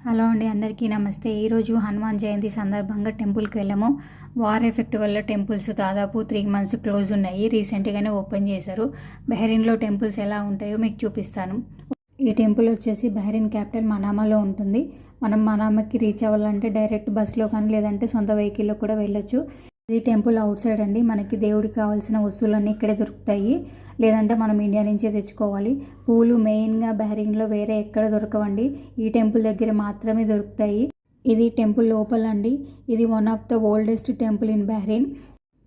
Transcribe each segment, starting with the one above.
Hello అండి, అందరికీ నమస్తే. ఈరోజు హనుమాన్ జయంతి సందర్భంగా టెంపుల్కి వెళ్ళాము. వార్ ఎఫెక్ట్ వల్ల టెంపుల్స్ దాదాపు 3 మంత్స్ క్లోజ్ ఉన్నాయి. రీసెంట్గానే ఓపెన్ చేశారు. బహ్రెయిన్లో టెంపుల్స్ ఎలా ఉంటాయో మీకు చూపిస్తాను. ఈ టెంపుల్ వచ్చేసి బహ్రెయిన్ క్యాపిటల్ మనామాలో ఉంటుంది. మనం మనామాకి రీచ్ అవ్వాలంటే డైరెక్ట్ బస్లో కానీ లేదంటే సొంత వెహికల్లో కూడా వెళ్ళొచ్చు. ఇది టెంపుల్ అవుట్ సైడ్ అండి. మనకి దేవుడికి కావాల్సిన వస్తువులన్నీ ఇక్కడే దొరుకుతాయి, లేదంటే మనం ఇండియా నుంచే తెచ్చుకోవాలి. పూలు మెయిన్గా బహ్రెయిన్లో వేరే ఎక్కడ దొరకవండి, ఈ టెంపుల్ దగ్గర మాత్రమే దొరుకుతాయి. ఇది టెంపుల్ లోపల అండి. ఇది one of the oldest temple in Bahrain.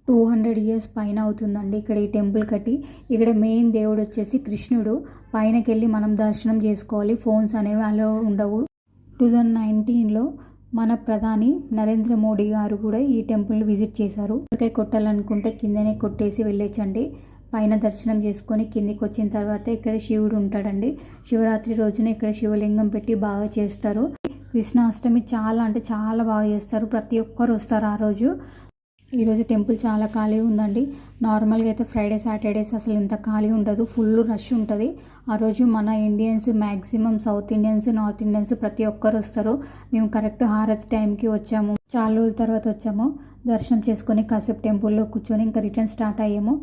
200 years పైన అవుతుందండి ఇక్కడ ఈ టెంపుల్ కట్టి. ఇక్కడ మెయిన్ దేవుడు వచ్చేసి కృష్ణుడు. పైనకి వెళ్ళి మనం దర్శనం చేసుకోవాలి. ఫోన్స్ అనేవి అలో ఉండవు. 2019లో మన ప్రధాని నరేంద్ర మోడీ గారు కూడా ఈ టెంపుల్ విజిట్ చేశారు. కొబ్బరికాయ కొట్టాలనుకుంటే కిందనే కొట్టేసి వెళ్ళొచ్చండి. పైన దర్శనం చేసుకొని కిందికి వచ్చిన తర్వాత ఇక్కడ శివుడు ఉంటాడండి. శివరాత్రి రోజున ఇక్కడ శివలింగం పెట్టి బాగా చేస్తారు. కృష్ణాష్టమి చాలా అంటే చాలా బాగా చేస్తారు. ప్రతి ఒక్కరు వస్తారు ఆ రోజు. ఈరోజు టెంపుల్ చాలా ఖాళీ ఉందండి. నార్మల్గా అయితే ఫ్రైడే సాటర్డేస్ అసలు ఇంత ఖాళీ ఉండదు, ఫుల్ రష్ ఉంటుంది. ఆ రోజు మన Indians maximum south Indians, north Indians ప్రతి ఒక్కరు వస్తారు. మేము కరెక్ట్ హారతి టైంకి వచ్చాము. చాలా రోజుల తర్వాత వచ్చాము. దర్శనం చేసుకొని కాసేపు టెంపుల్లో కూర్చొని ఇంకా రిటర్న్ స్టార్ట్ అయ్యాము.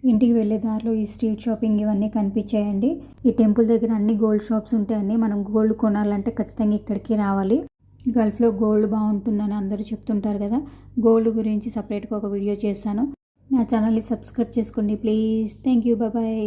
ఇంటికి వెళ్ళే దారిలో ఈ స్ట్రీట్ షాపింగ్ ఇవన్నీ కనిపించాయండి. ఈ టెంపుల్ దగ్గర అన్ని గోల్డ్ షాప్స్ ఉంటాయండి. మనం గోల్డ్ కొనాలంటే ఖచ్చితంగా ఇక్కడికి రావాలి. గల్ఫ్లో గోల్డ్ బాగుంటుందని అందరూ చెప్తుంటారు కదా. గోల్డ్ గురించి సపరేట్గా ఒక వీడియో చేశాను. నా ఛానల్ని సబ్స్క్రైబ్ చేసుకోండి ప్లీజ్. Thank you, bye.